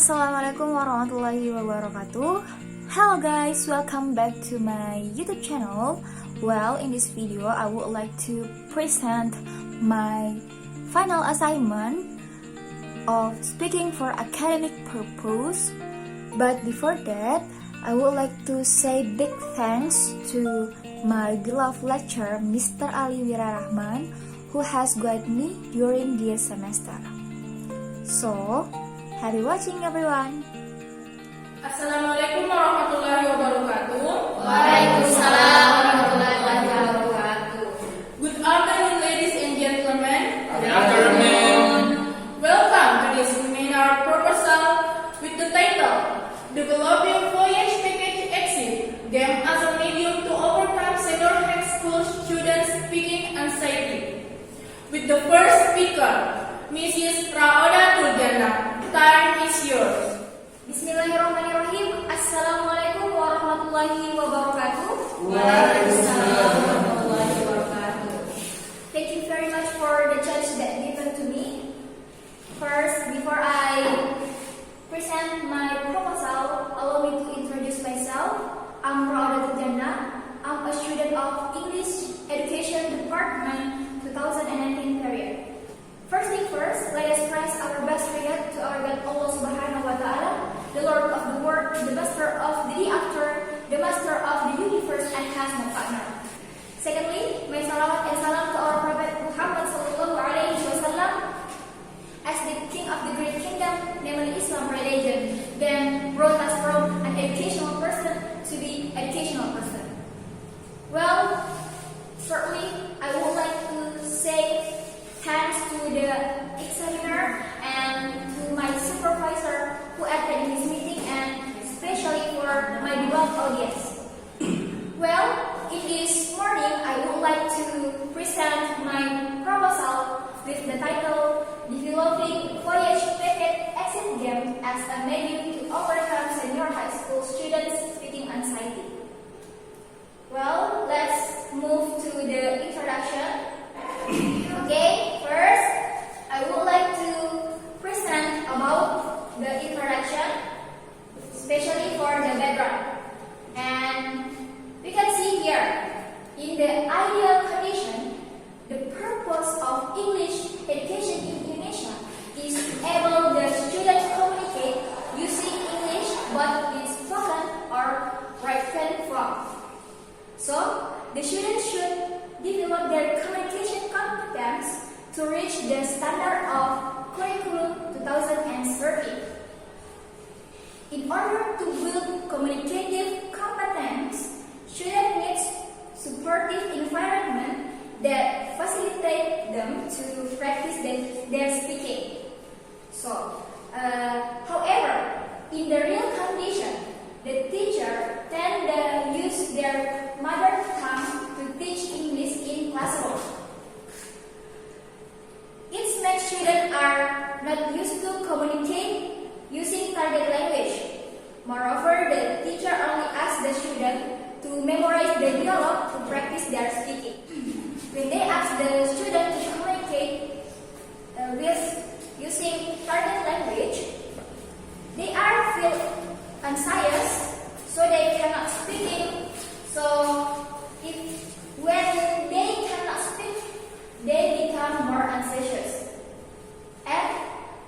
Assalamualaikum warahmatullahi wabarakatuh. Hello guys, welcome back to my YouTube channel. Well, in this video I would like to present my final assignment of speaking for academic purpose. But before that, I would like to say big thanks to my beloved lecturer Mr. Ali Wirarahman, who has guided me during this semester. So, happy watching everyone. Assalamualaikum warahmatullahi wabarakatuh. Waalaikumsalam warahmatullahi wabarakatuh. Good afternoon, ladies and gentlemen. Good afternoon. Welcome to this seminar proposal with the title Developing Voyage Package Exit Game as a Medium to Overcome Senior High School Students Speaking Anxiety. With the first speaker, Mrs. Raoda Tuljana. Time is yours. Bismillahirrahmanirrahim. Assalamualaikum warahmatullahi wabarakatuh. Waalaikumsalam warahmatullahi wabarakatuh. Thank you very much for the chance that given to me. First, before I present my proposal, allow me to introduce myself. I'm Raoda Tuljana. I'm a student of English Education Department 2019 period. First thing first, let us praise our best regard to our God Allah Subhanahu wa Ta'ala, the Lord of the world, the Master of the hereafter, the Master of the universe, and has no partner. Secondly, may salawat and salam to our Prophet Muhammad Sallallahu Alaihi Wasallam as the King of the great kingdom, namely Islam religion, then brought us from an educational person to the educational person. Well, certainly, I would like to say thanks to the examiner and to my supervisor who attended this meeting, and especially for my beloved audience. Well, in this morning, I would like to present my proposal with the title Developing Voyage Package Exit Game as a Medium to Overcome Senior High School Students Speaking Anxiety. Well, let's move to the introduction. Okay, first, I would like to present about the introduction, especially for the background. And we can see here, in the ideal condition, the purpose of English education in Indonesia is to enable the students communicate using English but in spoken or written form. So, the students should develop their communication competence to reach the standard of Curriculum 2030. In order to build communicative competence, students need supportive environment that facilitate them to practice their speaking. So, however, in the real condition, the teacher tend to use their mother tongue to teach English in classroom. It makes students are not used to communicate using target language. Moreover, the teacher only asks the student to memorize the dialogue to practice their speaking. When they ask the student to communicate with using target language, they are feel anxious, so they cannot speaking. So when they cannot speak, they become more anxious. And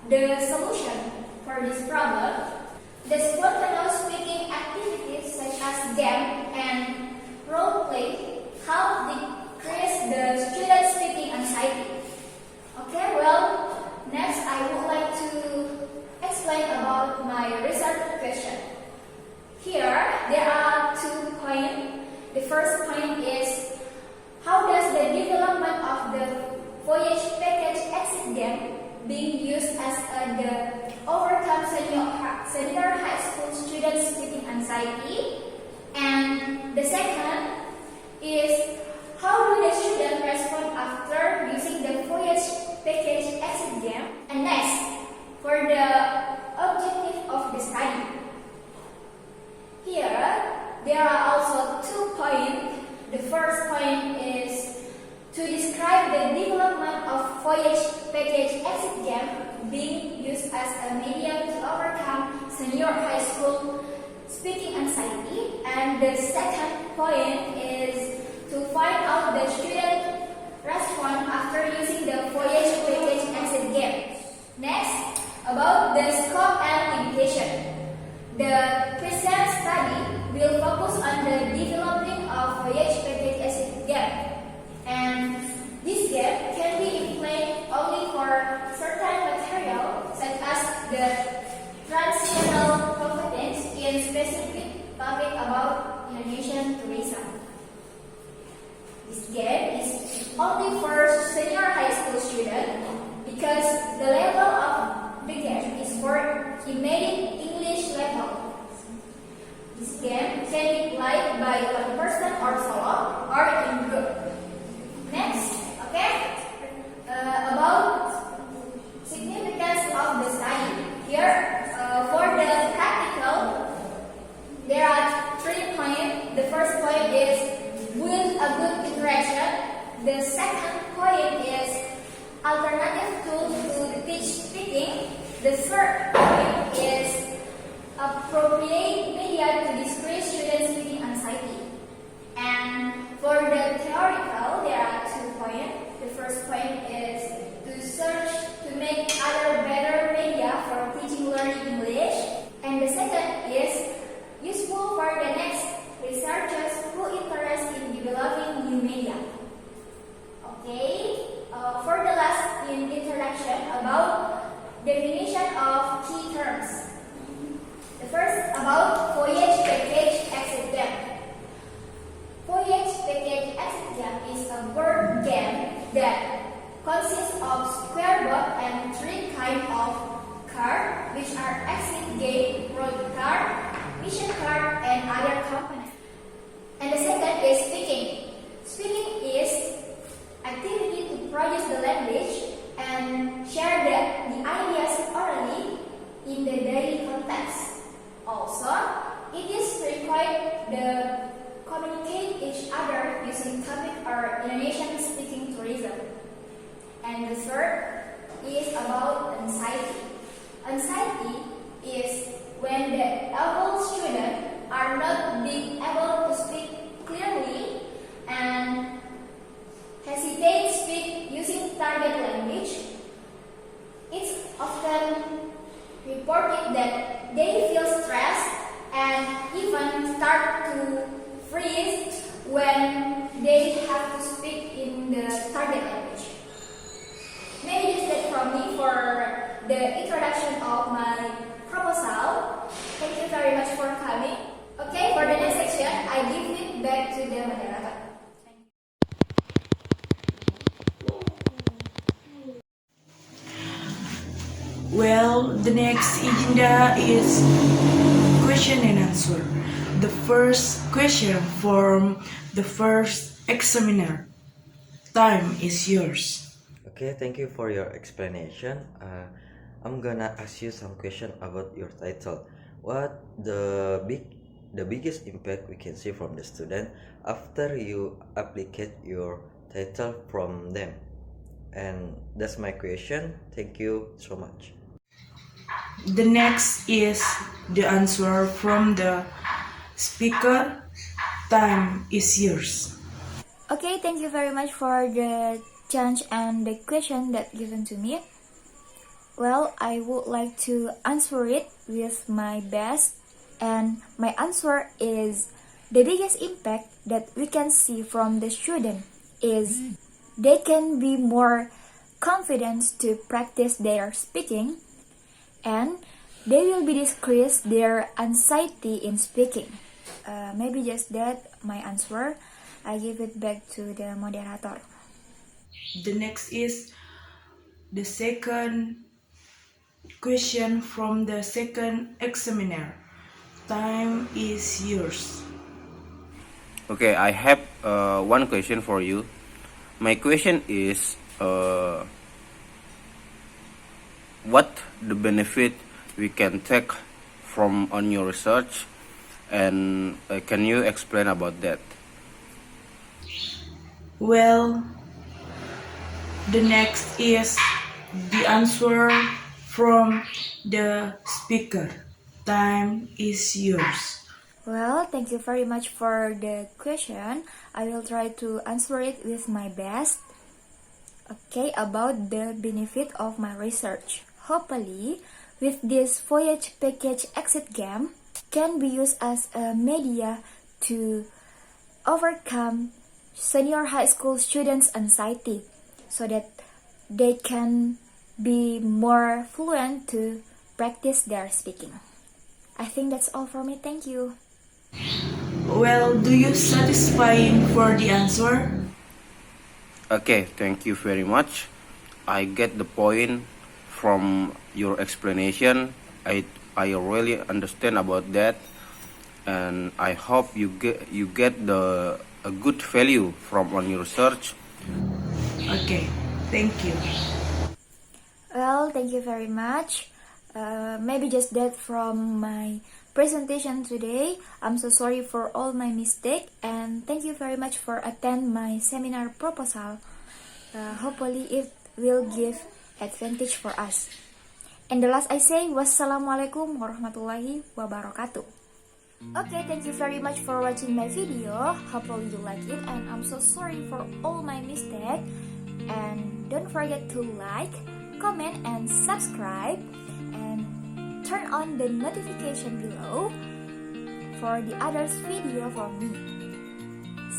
the solution for this problem, the spontaneous speaking activities such as game and role play help decrease the student speaking anxiety. Okay, well, next I would like to explain about my research question. Here, there are 2 points. The first point is, how does the development of the Voyage Package Exit Game being used as the overcome senior high school students speaking anxiety? And the second is, how do the students respond after using the Voyage Package Exit Game? And next, for the objective of the study. Here, there are also 2 points. The first point is to describe the development of Voyage Package Exit Game being used as a medium to overcome senior high school speaking anxiety. And the second point is to find out the student response after using the Voyage Package exit game. Next, about the scope and limitation. The present study will focus on the developing of Voyage Package exit game. And this game can be played only for certain material such as the transitional competence in specific topic about Indonesian tourism. This game is only for senior high school students because the level of the game is for immediate English level. This game can be played by one person or solo or in group. Next, okay, about significance of the study. Here, for the practical, there are 3 points. The first point is build a good interaction. The second point is alternative tools to teach speaking. The third point is appropriate media to decrease students' speaking anxiety. And for the theoretical, there are 2 points. The first point is to search to make other better media for teaching learning English. And the second is useful for the next researchers who interest in developing new media. Okay, for the last introduction about definition of key terms. The first about Voyage Package exit game. Voyage Package exit game is a board game that consists of square board and 3 kinds of cards, which are exit game, road card, mission card, and other components. And the second is speaking. Speaking is activity to produce the language and share the ideas orally in the daily context. Also, it is required the communicate each other using topic or Indonesian speaking tourism. And the third is about anxiety. Anxiety is when the able students are not being able to speak clearly and hesitate speak using target language. It's often reported that they feel stressed and even start to freeze when they have to speak in the target language. Maybe that's it from me for the introduction of my proposal. Thank you very much for coming. Okay, for the next section, I give it back to the moderator. Well, the next agenda is question and answer. The first question from the first examiner. Time is yours. Okay, thank you for your explanation. I'm gonna ask you some question about your title. What the biggest impact we can see from the student after you applicate your title from them? And that's my question. Thank you so much. The next is the answer from the speaker. Time is yours. Okay, thank you very much for the chance and the question that given to me. Well, I would like to answer it with my best, and my answer is the biggest impact that we can see from the student is they can be more confident to practice their speaking, and they will be decrease their anxiety in speaking. Maybe just that my answer. I give it back to the moderator. The next is the second question from the second examiner. Time is yours. Okay, I have one question for you. My question is, what the benefit we can take from on your research, and can you explain about that? Well, the next is the answer from the speaker. time is yours. Well, thank you very much for the question. I will try to answer it with my best. Okay, about the benefit of my research. Hopefully, with this Voyage Package Exit game, can be used as a media to overcome senior high school students' anxiety so that they can be more fluent to practice their speaking. I think that's all for me. Thank you. Well, do you satisfying for the answer? Okay, thank you very much. I get the point from your explanation. I really understand about that, and I hope you get a good value from on your research. Okay, thank you. Well, thank you very much. Maybe just that from my presentation today. I'm so sorry for all my mistake, and thank you very much for attend my seminar proposal. Hopefully it will give advantage for us. And the last I say, wassalamualaikum warahmatullahi wabarakatuh. Okay, thank you very much for watching my video. Hopefully you like it, and I'm so sorry for all my mistake. And don't forget to like, comment, and subscribe, and turn on the notification below for the others video from me.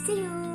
See you!